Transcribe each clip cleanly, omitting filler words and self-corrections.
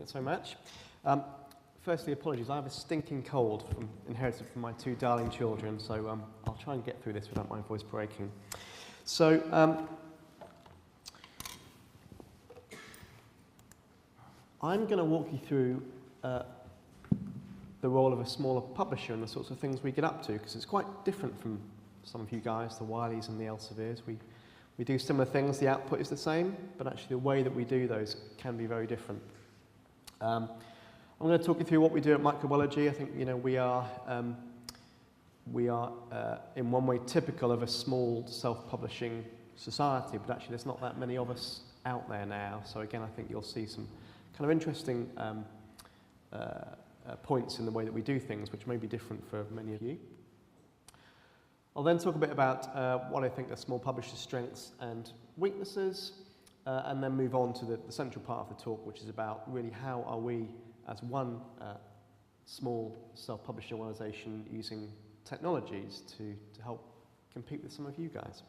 Thanks so much. Firstly, apologies. I have a stinking cold inherited from my two darling children, so I'll try and get through this without my voice breaking. So, I'm going to walk you through the role of a smaller publisher and the sorts of things we get up to, because it's quite different from some of you guys, the Wileys and the Elsevieres. We do similar things, the output is the same, but actually the way that we do those can be very different. I'm going to talk you through what we do at Microbiology. I think we are in one way typical of a small self-publishing society, but actually there's not that many of us out there now. So again, I think you'll see some kind of interesting points in the way that we do things, which may be different for many of you. I'll then talk a bit about what I think are small publishers' strengths and weaknesses, and then move on to the central part of the talk, which is about really how are we, as one small self-publishing organisation, using technologies to help compete with some of you guys.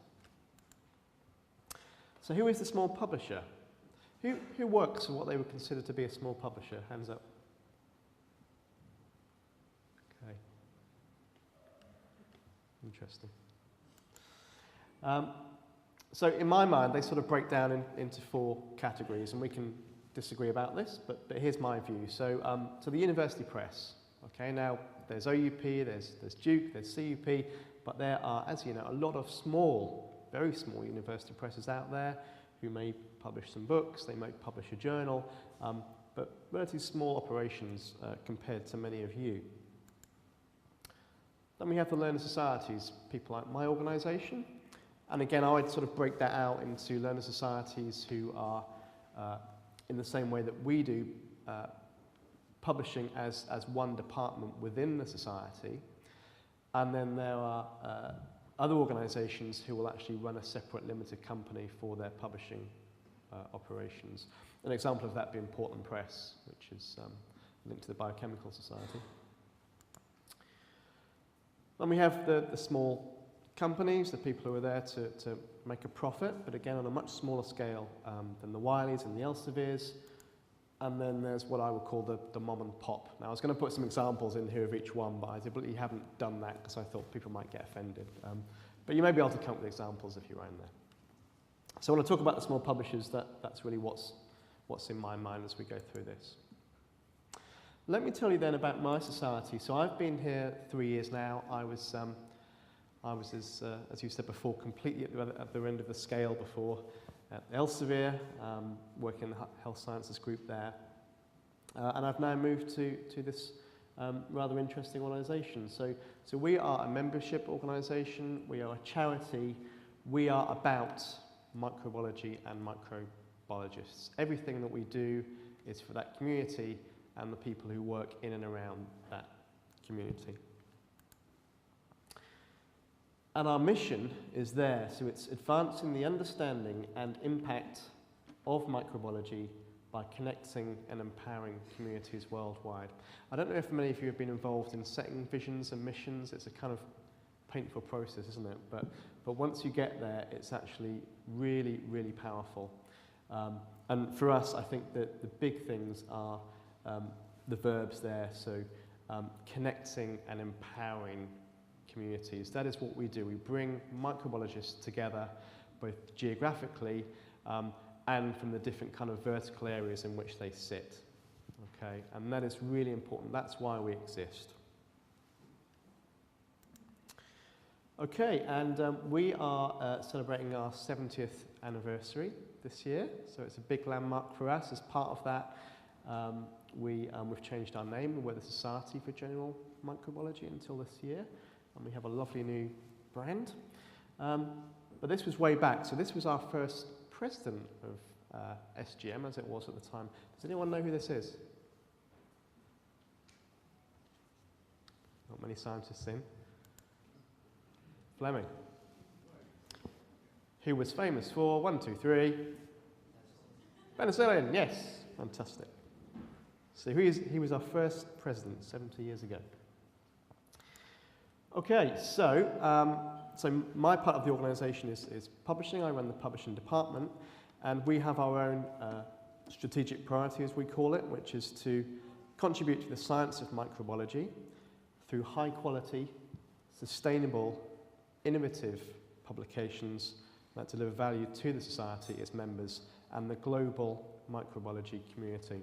So who is the small publisher? Who works for what they would consider to be a small publisher? Hands up. Okay. Interesting. So in my mind, they sort of break down into four categories, and we can disagree about this, but here's my view. So, the university press. Okay, now there's OUP, there's Duke, there's CUP, but there are, as you know, a lot of small, very small university presses out there who may publish some books, they may publish a journal, but relatively small operations compared to many of you. Then we have the learner societies, people like my organisation, and again I would sort of break that out into learner societies who are in the same way that we do, publishing as one department within the society, and then there are other organisations who will actually run a separate limited company for their publishing operations. An example of that being Portland Press, which is linked to the Biochemical Society. Then we have the small companies, the people who are there to make a profit, but again on a much smaller scale than the Wileys and the Elsevieres. And then there's what I would call the mom and pop. Now I was going to put some examples in here of each one, but I deliberately haven't done that because I thought people might get offended. But you may be able to come up with examples if you're around there. So when I talk about the small publishers, that's really what's in my mind as we go through this. Let me tell you then about my society. So I've been here 3 years now. I was as you said before, completely at the end of the scale before at Elsevier, working in the health sciences group there. And I've now moved to this rather interesting organisation. So we are a membership organisation, we are a charity, we are about microbiology and microbiologists. Everything that we do is for that community and the people who work in and around that community. And our mission is there, so it's advancing the understanding and impact of microbiology by connecting and empowering communities worldwide. I don't know if many of you have been involved in setting visions and missions. It's a kind of painful process, isn't it? But once you get there, it's actually really, really powerful. And for us, I think that the big things are the verbs there, so connecting and empowering communities. That is what we do. We bring microbiologists together, both geographically and from the different kind of vertical areas in which they sit. Okay, and that is really important. That's why we exist. Okay, and we are celebrating our 70th anniversary this year, so it's a big landmark for us. As part of that, we've changed our name. We're the Society for General Microbiology until this year. And we have a lovely new brand. But this was way back, so this was our first president of SGM, as it was at the time. Does anyone know who this is? Not many scientists in. Fleming. Who was famous for, 1, 2, 3. Penicillin, yes, fantastic. So he was our first president 70 years ago. Okay, so my part of the organisation is publishing. I run the publishing department, and we have our own strategic priority, as we call it, which is to contribute to the science of microbiology through high quality, sustainable, innovative publications that deliver value to the society, its members, and the global microbiology community.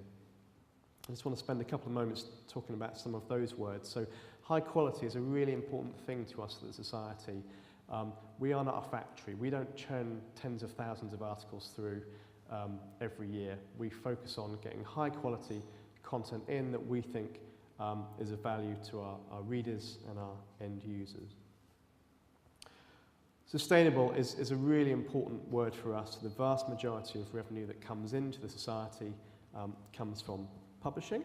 I just want to spend a couple of moments talking about some of those words. So high quality is a really important thing to us as a society. We are not a factory. We don't churn tens of thousands of articles through every year. We focus on getting high quality content in that we think is of value to our readers and our end users. Sustainable is a really important word for us. The vast majority of revenue that comes into the society comes from publishing.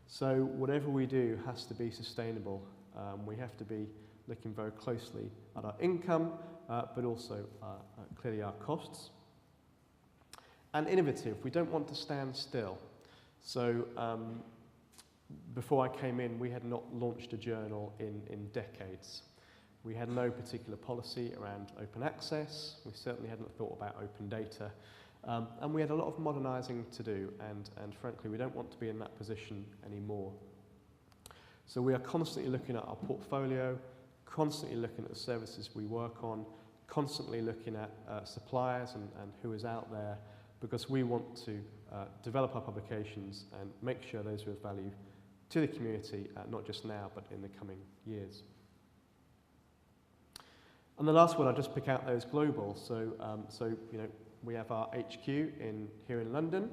So whatever we do has to be sustainable. We have to be looking very closely at our income, but also clearly our costs. And innovative, we don't want to stand still. So before I came in, we had not launched a journal in decades. We had no particular policy around open access. We certainly hadn't thought about open data. And we had a lot of modernising to do, and frankly, we don't want to be in that position anymore. So we are constantly looking at our portfolio, constantly looking at the services we work on, constantly looking at suppliers and who is out there, because we want to develop our publications and make sure those are of value to the community, not just now, but in the coming years. And the last one, I'll just pick out those global. So you know, we have our HQ here in London,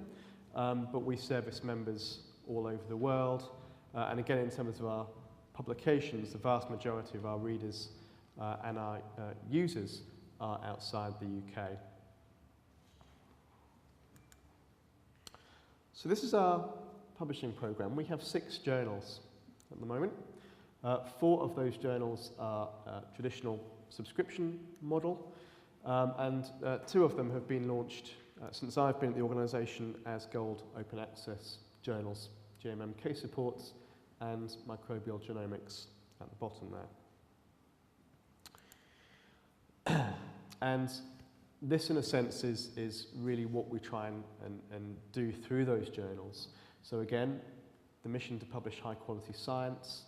but we service members all over the world. And again, in terms of our publications, the vast majority of our readers and our users are outside the UK. So this is our publishing programme. We have 6 journals at the moment. 4 of those journals are traditional subscription model, and 2 of them have been launched since I've been at the organisation as Gold Open Access journals, GMM Case Reports and Microbial Genomics at the bottom there. And this, in a sense, is really what we try and do through those journals. So again, the mission to publish high-quality science.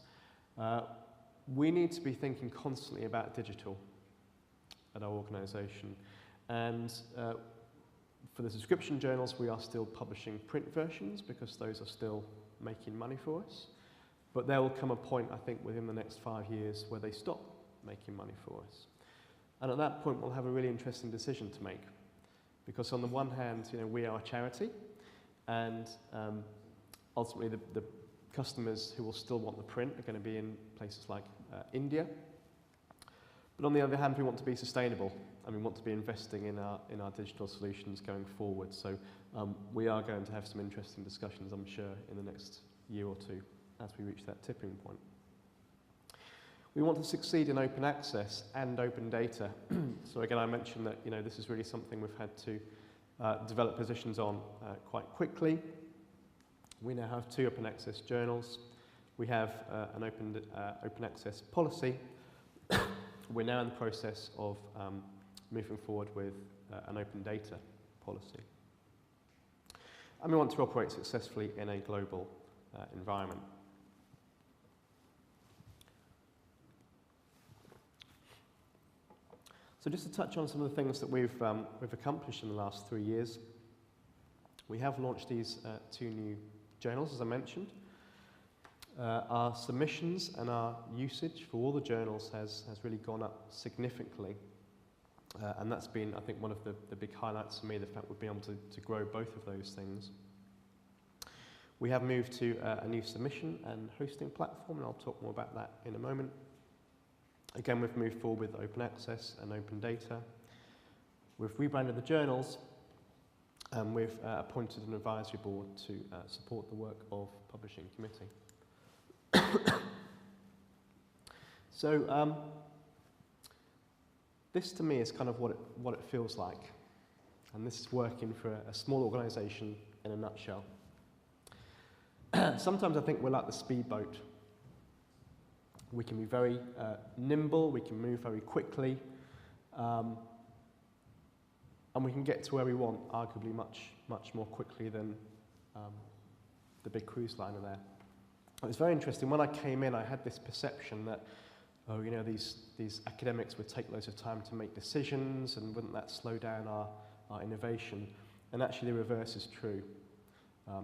We need to be thinking constantly about digital at our organisation. And for the subscription journals, we are still publishing print versions because those are still making money for us. But there will come a point, I think, within the next 5 years where they stop making money for us. And at that point, we'll have a really interesting decision to make. Because on the one hand, you know, we are a charity, and ultimately the customers who will still want the print are going to be in places like India. But on the other hand, we want to be sustainable, and we want to be investing in our digital solutions going forward. So we are going to have some interesting discussions, I'm sure, in the next year or 2 as we reach that tipping point. We want to succeed in open access and open data. So again, I mentioned that, you know, this is really something we've had to develop positions on quite quickly. We now have 2 open access journals. We have an open access policy. We're now in the process of moving forward with an open data policy. And we want to operate successfully in a global environment. So just to touch on some of the things that we've accomplished in the last 3 years, we have launched these 2 new journals, as I mentioned. Our submissions and our usage for all the journals has really gone up significantly. And that's been, I think, one of the big highlights for me, the fact we've been able to grow both of those things. We have moved to a new submission and hosting platform, and I'll talk more about that in a moment. Again, we've moved forward with open access and open data. We've rebranded the journals, and we've appointed an advisory board to support the work of publishing committee. So this to me is kind of what it feels like, and this is working for a small organisation in a nutshell. Sometimes I think we're like the speedboat. We can be very nimble, we can move very quickly, and we can get to where we want arguably much much more quickly than the big cruise liner there. It was very interesting. When I came in, I had this perception that, oh, you know, these academics would take loads of time to make decisions, and wouldn't that slow down our innovation? And actually the reverse is true.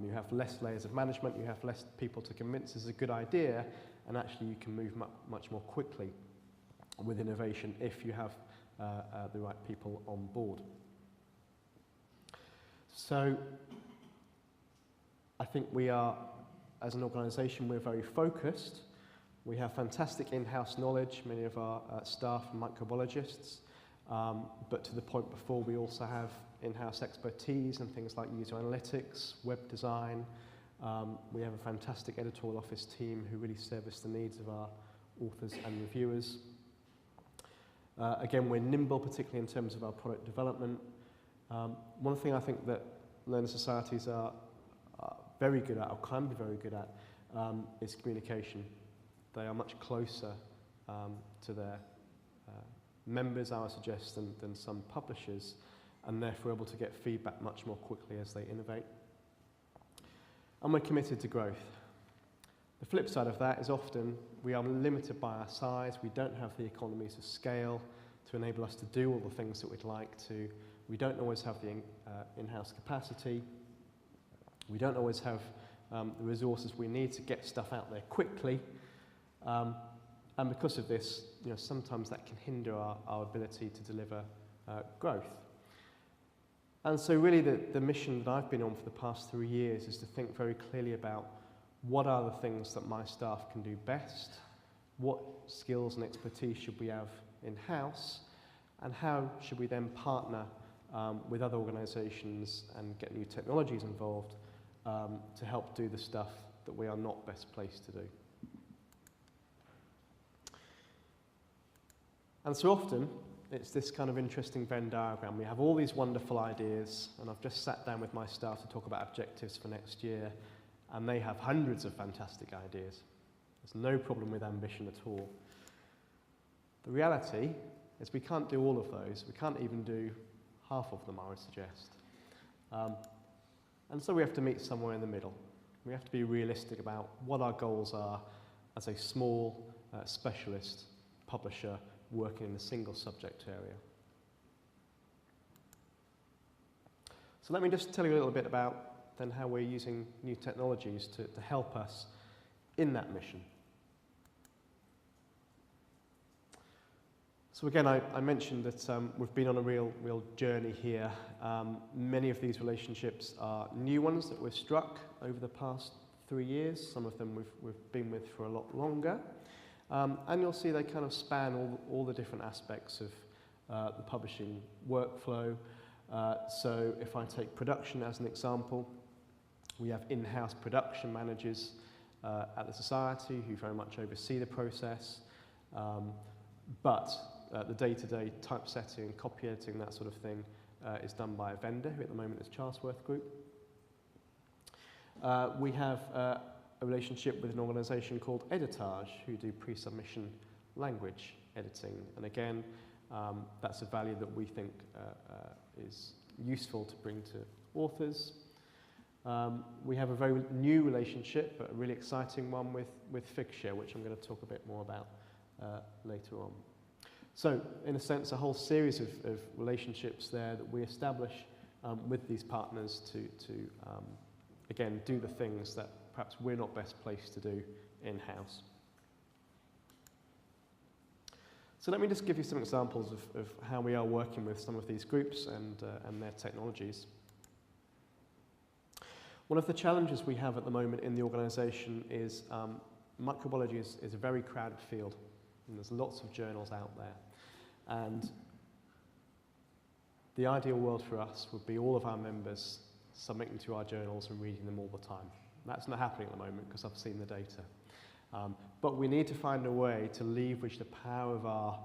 You have less layers of management, you have less people to convince it's a good idea, and actually you can move much more quickly with innovation if you have the right people on board. So I think we are, as an organisation, we're very focused. We have fantastic in-house knowledge, many of our staff are microbiologists, but to the point before, we also have in-house expertise in things like user analytics, web design. We have a fantastic editorial office team who really service the needs of our authors and reviewers. Again, we're nimble, particularly in terms of our product development. One thing I think that learner societies are very good at, or can be very good at, is communication. They are much closer to their members, I would suggest, than some publishers, and therefore able to get feedback much more quickly as they innovate. And we're committed to growth. The flip side of that is often we are limited by our size. We don't have the economies of scale to enable us to do all the things that we'd like to. We don't always have the in-house capacity. We don't always have the resources we need to get stuff out there quickly. And because of this, you know, sometimes that can hinder our ability to deliver growth. And so really the mission that I've been on for the past 3 years is to think very clearly about what are the things that my staff can do best, what skills and expertise should we have in-house, and how should we then partner with other organisations and get new technologies involved to help do the stuff that we are not best placed to do. And so often, it's this kind of interesting Venn diagram. We have all these wonderful ideas, and I've just sat down with my staff to talk about objectives for next year, and they have hundreds of fantastic ideas. There's no problem with ambition at all. The reality is we can't do all of those. We can't even do half of them, I would suggest. And so we have to meet somewhere in the middle. We have to be realistic about what our goals are as a small specialist publisher working in a single subject area. So let me just tell you a little bit about then how we're using new technologies to help us in that mission. So again, I mentioned that we've been on a real journey here. Many of these relationships are new ones that we've struck over the past 3 years. Some of them we've been with for a lot longer. And you'll see they kind of span all the different aspects of the publishing workflow. So if I take production as an example, we have in-house production managers at the Society who very much oversee the process. But the day-to-day typesetting, copy editing, that sort of thing is done by a vendor who at the moment is Charlesworth Group. We have a relationship with an organisation called Editage, who do pre-submission language editing. And again, that's a value that we think is useful to bring to authors. We have a very new relationship, but a really exciting one with Figshare, which I'm going to talk a bit more about later on. So, in a sense, a whole series of relationships there that we establish with these partners to again, do the things that perhaps we're not best placed to do in-house. So let me just give you some examples of how we are working with some of these groups and their technologies. One of the challenges we have at the moment in the organisation is microbiology is a very crowded field, and there's lots of journals out there. And the ideal world for us would be all of our members submitting to our journals and reading them all the time. That's not happening at the moment because I've seen the data. But we need to find a way to leverage the power of our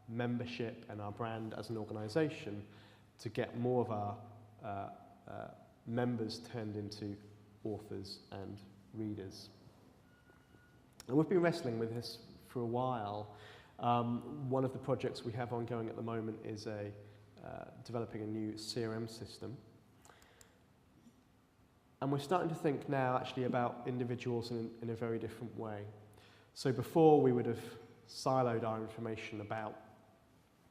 membership and our brand as an organisation to get more of our members turned into authors and readers. And we've been wrestling with this for a while. One of the projects we have ongoing at the moment is developing a new CRM system. And we're starting to think now actually about individuals in a very different way. So before we would have siloed our information about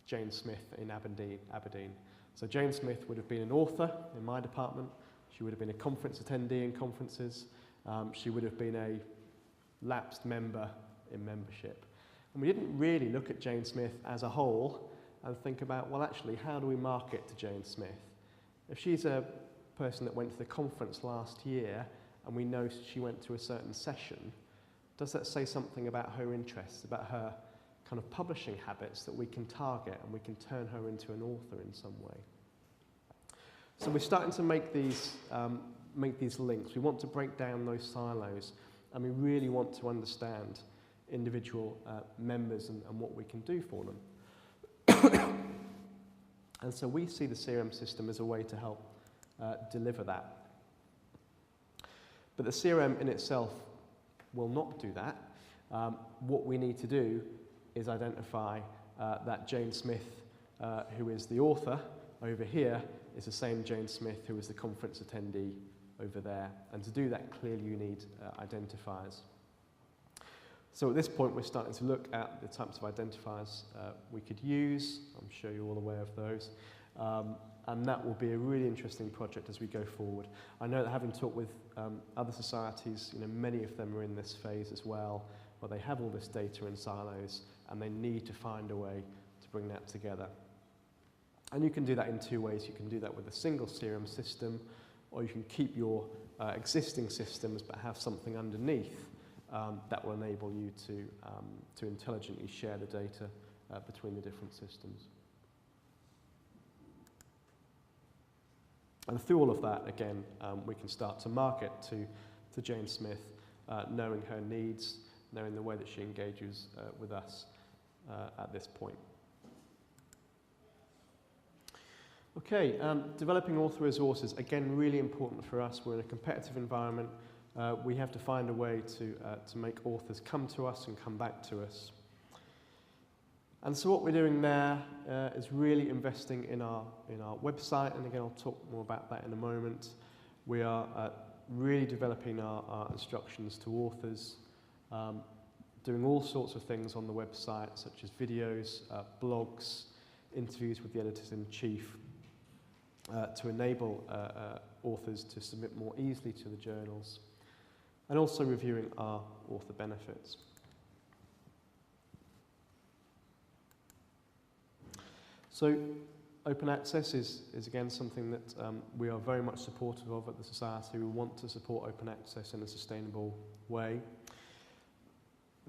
Jane Smith in Aberdeen. So Jane Smith would have been an author in my department. She would have been a conference attendee in conferences. She would have been a lapsed member in membership. And we didn't really look at Jane Smith as a whole and think about, well, actually, how do we market to Jane Smith? If she's a person that went to the conference last year and we know she went to a certain session, does that say something about her interests, about her kind of publishing habits that we can target and we can turn her into an author in some way? So we're starting to make these links. We want to break down those silos, and we really want to understand individual members and what we can do for them. And so we see the CRM system as a way to help deliver that. But the CRM in itself will not do that. What we need to do is identify that Jane Smith, who is the author over here, is the same Jane Smith who is the conference attendee over there. And to do that, clearly you need identifiers. So at this point, we're starting to look at the types of identifiers we could use. I'm sure you're all aware of those. And that will be a really interesting project as we go forward. I know that having talked with other societies, many of them are in this phase as well, where they have all this data in silos, and they need to find a way to bring that together. And you can do that in two ways. You can do that with a single CRM system, or you can keep your existing systems but have something underneath that will enable you to intelligently share the data between the different systems. And through all of that, again, we can start to market to Jane Smith, knowing her needs, knowing the way that she engages with us at this point. Okay, developing author resources, again, really important for us. We're in a competitive environment. We have to find a way to make authors come to us and come back to us. And so what we're doing there is really investing in our website, and again, I'll talk more about that in a moment. We are really developing our instructions to authors, doing all sorts of things on the website, such as videos, blogs, interviews with the editors-in-chief, to enable authors to submit more easily to the journals, and also reviewing our author benefits. So open access is again something that we are very much supportive of at the Society. We want to support open access in a sustainable way.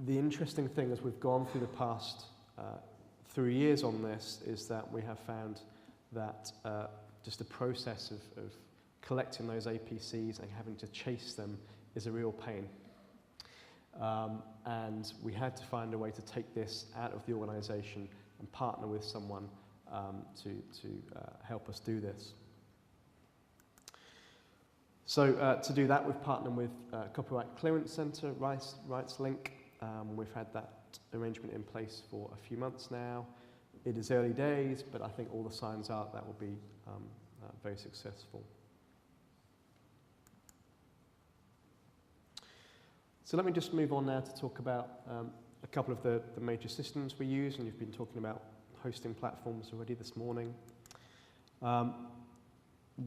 The interesting thing as we've gone through the past 3 years on this is that we have found that just the process of collecting those APCs and having to chase them is a real pain. And we had to find a way to take this out of the organisation and partner with someone to help us do this. So to do that, we've partnered with Copyright Clearance Centre, RightsLink. We've had that arrangement in place for a few months now. It is early days, but I think all the signs are that will be very successful. So let me just move on now to talk about a couple of the major systems we use, and you've been talking about hosting platforms already this morning.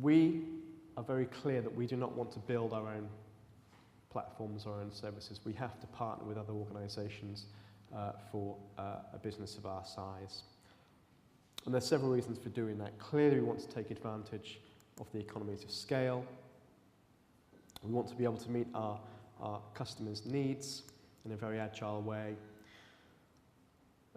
We are very clear that we do not want to build our own platforms or our own services. We have to partner with other organisations for a business of our size. And there's several reasons for doing that. Clearly, we want to take advantage of the economies of scale. We want to be able to meet our customers' needs in a very agile way.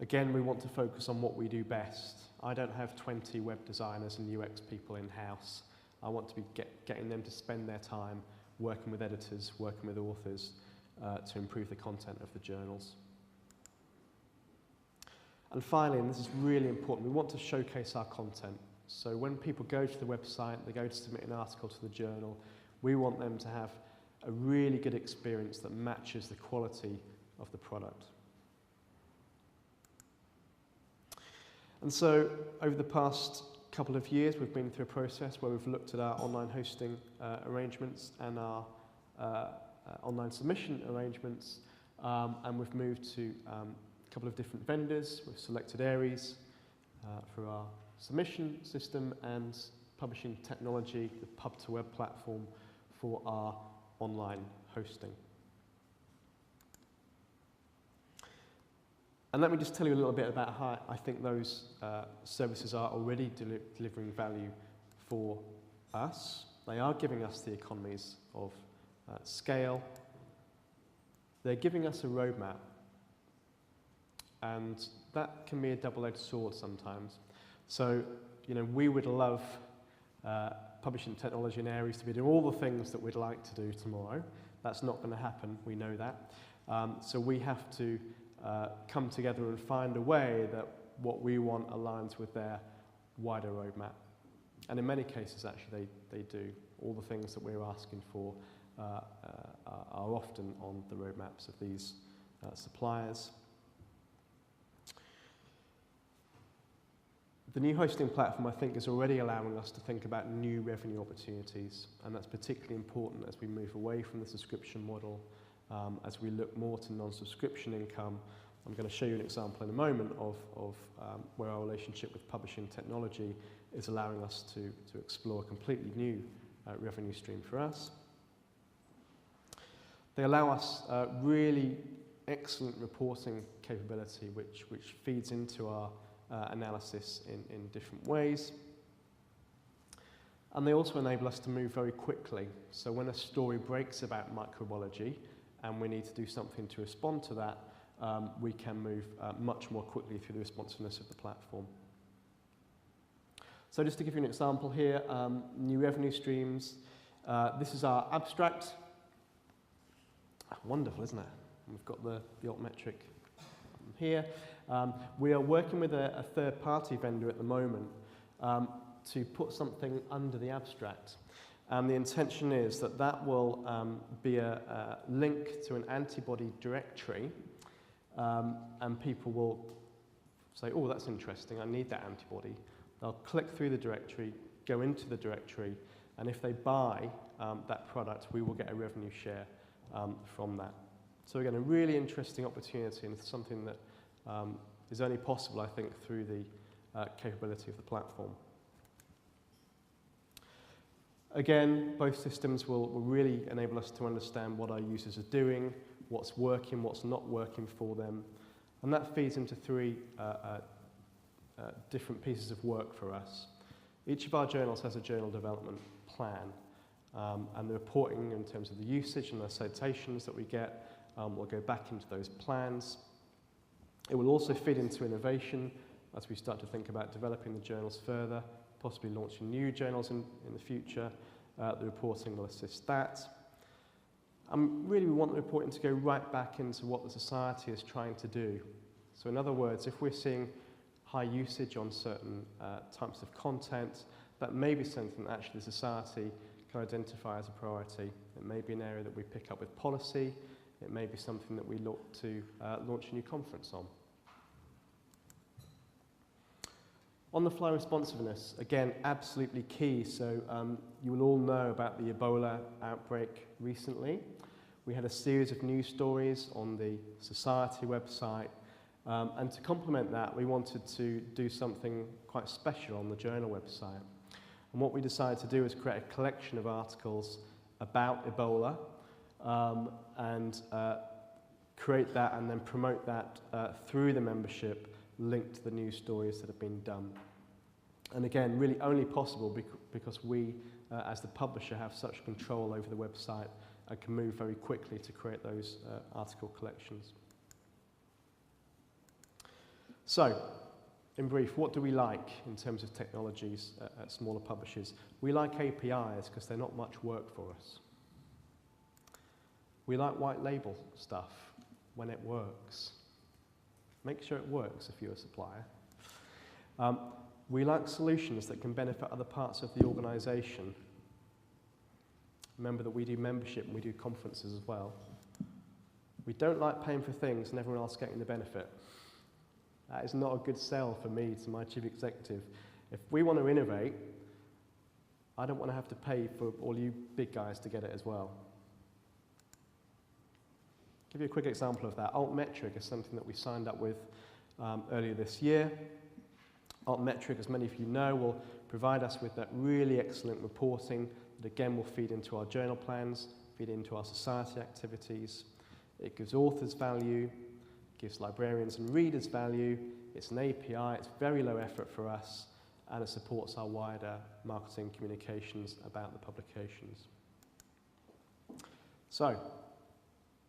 Again, we want to focus on what we do best. I don't have 20 web designers and UX people in-house. I want to be getting them to spend their time working with editors, working with authors to improve the content of the journals. And finally, and this is really important, we want to showcase our content. So when people go to the website, they go to submit an article to the journal, we want them to have a really good experience that matches the quality of the product. And so over the past couple of years, we've been through a process where we've looked at our online hosting arrangements and our online submission arrangements, and we've moved to a couple of different vendors. We've selected Aries for our submission system and Publishing Technology, the pub-to-web platform, for our online hosting. And let me just tell you a little bit about how I think those services are already delivering value for us. They are giving us the economies of scale. They're giving us a roadmap. And that can be a double-edged sword sometimes. So, you know, we would love Publishing Technology and Aries to be doing all the things that we'd like to do tomorrow. That's not going to happen, we know that. So we have to come together and find a way that what we want aligns with their wider roadmap. And in many cases, actually, they do. All the things that we're asking for are often on the roadmaps of these suppliers. The new hosting platform, I think, is already allowing us to think about new revenue opportunities, and that's particularly important as we move away from the subscription model, as we look more to non-subscription income. I'm going to show you an example in a moment of where our relationship with Publishing Technology is allowing us to explore a completely new revenue stream for us. They allow us really excellent reporting capability, which feeds into our analysis in different ways. And they also enable us to move very quickly. So when a story breaks about microbiology and we need to do something to respond to that, we can move much more quickly through the responsiveness of the platform. So just to give you an example here, new revenue streams. This is our abstract. Wonderful, isn't it? We've got the altmetric here. We are working with a third-party vendor at the moment to put something under the abstract. And the intention is that that will be a link to an antibody directory, and people will say, oh, that's interesting, I need that antibody. They'll click through the directory, go into the directory, and if they buy that product, we will get a revenue share from that. So again, a really interesting opportunity, and it's something that is only possible, I think, through the capability of the platform. Again, both systems will really enable us to understand what our users are doing, what's working, what's not working for them, and that feeds into three different pieces of work for us. Each of our journals has a journal development plan, and the reporting in terms of the usage and the citations that we get will go back into those plans. It will also feed into innovation as we start to think about developing the journals further, possibly launching new journals in the future. The reporting will assist that. And really, we want the reporting to go right back into what the society is trying to do. So in other words, if we're seeing high usage on certain types of content, that may be something that actually the society can identify as a priority. It may be an area that we pick up with policy. It may be something that we look to launch a new conference on. On the fly responsiveness, again, absolutely key. So you will all know about the Ebola outbreak recently. We had a series of news stories on the Society website. And to complement that, we wanted to do something quite special on the journal website. And what we decided to do is create a collection of articles about Ebola and create that and then promote that through the membership, linked to the news stories that have been done. And again, really only possible because we, as the publisher, have such control over the website and can move very quickly to create those article collections. So, in brief, what do we like in terms of technologies at smaller publishers? We like APIs because they're not much work for us. We like white label stuff when it works. Make sure it works if you're a supplier. We like solutions that can benefit other parts of the organisation. Remember that we do membership and we do conferences as well. We don't like paying for things and everyone else getting the benefit. That is not a good sell for me to my chief executive If we want to innovate, I don't want to have to pay for all you big guys to get it as well. Give you a quick example of that. Altmetric is something that we signed up with earlier this year. Altmetric, as many of you know, will provide us with that really excellent reporting that again will feed into our journal plans, feed into our society activities. It gives authors value, gives librarians and readers value. It's an API, it's very low effort for us, and it supports our wider marketing communications about the publications. So,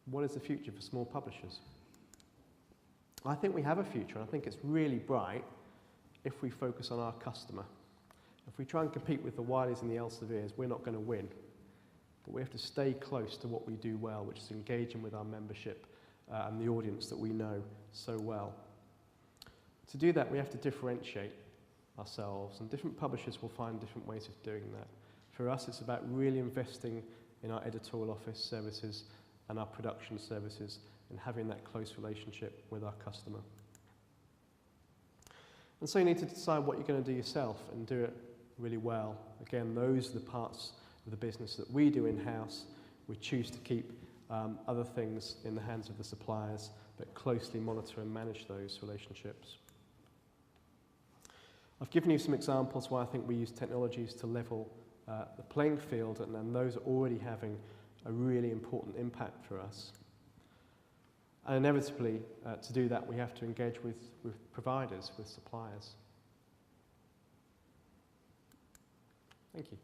what is the future for small publishers? I think we have a future, and I think it's really bright if we focus on our customer. If we try and compete with the Wileys and the Elsevieres, we're not going to win. But we have to stay close to what we do well, which is engaging with our membership and the audience that we know so well. To do that, we have to differentiate ourselves, and different publishers will find different ways of doing that. For us, it's about really investing in our editorial office services and our production services and having that close relationship with our customer. And so you need to decide what you're going to do yourself and do it really well. Again, those are the parts of the business that we do in-house. We choose to keep other things in the hands of the suppliers, but closely monitor and manage those relationships. I've given you some examples where I think we use technologies to level the playing field, and those are already having a really important impact for us. And inevitably, to do that, we have to engage with providers, with suppliers. Thank you.